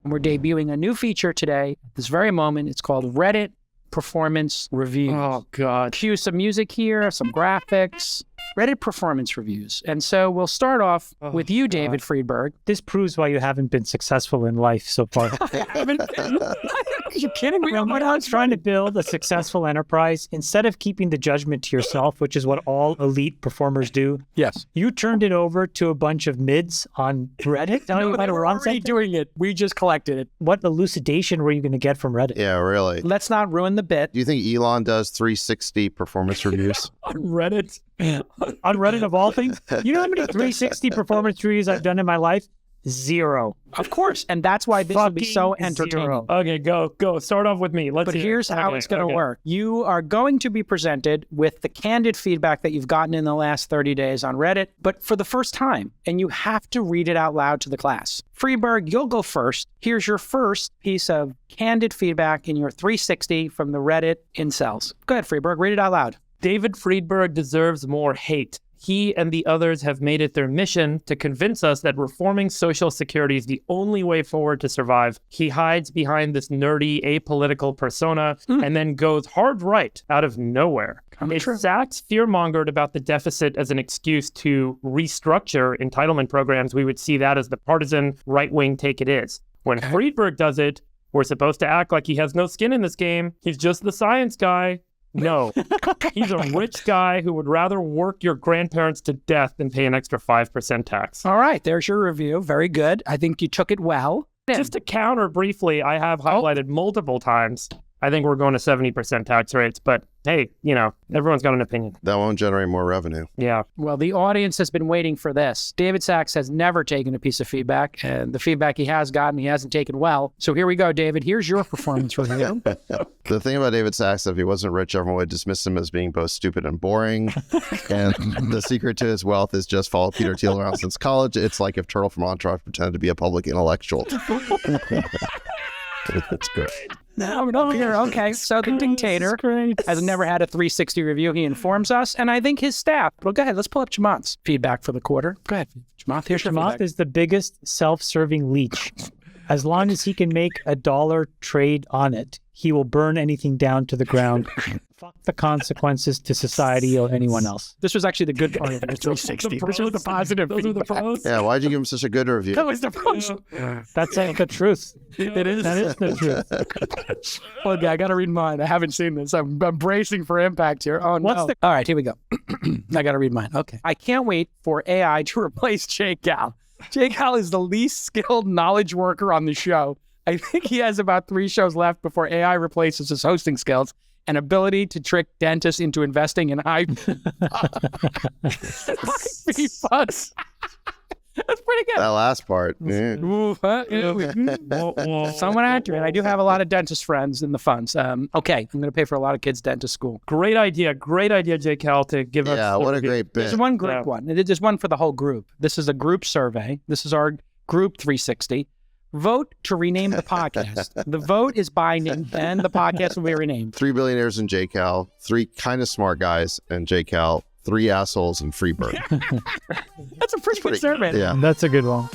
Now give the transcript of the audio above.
We're debuting a new feature today, at this very moment. It's called Reddit Performance Reviews. Oh, God. Cue some music here, some graphics. Reddit Performance Reviews. And so we'll start off with you, David Friedberg. This proves why you haven't been successful in life so far. I haven't been. Are you kidding me? When I was trying to build a successful enterprise, instead of keeping the judgment to yourself, which is what all elite performers do, Yes. you turned it over to a bunch of mids on Reddit. No, they were already doing it. We just collected it. What elucidation were you going to get from Reddit? Yeah, really. Let's not ruin the bit. Do you think Elon does 360 performance reviews? On Reddit. On Reddit of all things? You know how many 360 performance reviews I've done in my life? Zero. Of course. And that's why this will be so Fucking entertaining. zero. Okay, go. Start off with me. But here's how it's going to work. You are going to be presented with the candid feedback that you've gotten in the last 30 days on Reddit, but for the first time, and you have to read it out loud to the class. Friedberg, you'll go first. Here's your first piece of candid feedback in your 360 from the Reddit incels. Go ahead, Friedberg. Read it out loud. David Friedberg deserves more hate. He and the others have made it their mission to convince us that reforming Social Security is the only way forward to survive. He hides behind this nerdy, apolitical persona and then goes hard right out of nowhere. If Sachs fear-mongered about the deficit as an excuse to restructure entitlement programs, we would see that as the partisan right-wing take it is. When Friedberg does it, we're supposed to act like he has no skin in this game. He's just the science guy. No, he's a rich guy who would rather work your grandparents to death than pay an extra 5% tax. All right, there's your review. Very good. I think you took it well. Just to counter briefly, I have highlighted multiple times. I think we're going to 70% tax rates, but hey, you know, everyone's got an opinion. That won't generate more revenue. Yeah. Well, the audience has been waiting for this. David Sachs has never taken a piece of feedback, and the feedback he has gotten, he hasn't taken well. So here we go, David. Here's your performance review. The thing about David Sachs, if he wasn't rich, everyone would dismiss him as being both stupid and boring. And the secret to his wealth is just follow Peter Thiel around since college. It's like if Turtle from Entourage pretended to be a public intellectual. That's great. No, here. Okay, so the dictator has never had a 360 review. He informs us, and I think his staff. Well, go ahead. Let's pull up Chamath's feedback for the quarter. Go ahead, Chamath. Here's your Chamath feedback. is the biggest self-serving leech. As long as he can make $1 trade on it, he will burn anything down to the ground. Fuck the consequences to society or anyone else. This was actually the good part of it. 360. This was the positive. Those are the feedback. pros. Yeah, why'd you give him such a good review? That was the pros. That's the truth. It is. That is the truth. Okay, I got to read mine. I haven't seen this. I'm bracing for impact here. Oh, no. All right, here we go. I got to read mine. Okay. I can't wait for AI to replace Jake Gal. Jake Gal is the least skilled knowledge worker on the show. I think he has about 3 shows left before AI replaces his hosting skills and ability to trick dentists into investing in high fee funds. That's pretty good. That last part. Yeah. Ooh, huh? Somewhat accurate. I do have a lot of dentist friends in the funds. Okay, I'm going to pay for a lot of kids' dentist school. Great idea, J. Cal, to give us. Yeah, what a great bit. There's one group one. There's one for the whole group. This is a group survey. This is our group 360. Vote to rename the podcast. The vote is binding, and the podcast will be renamed. 3 billionaires in JCal, 3 kind of smart guys in JCal, 3 assholes in Freeburg. That's a pretty good survey. Yeah. That's a good one.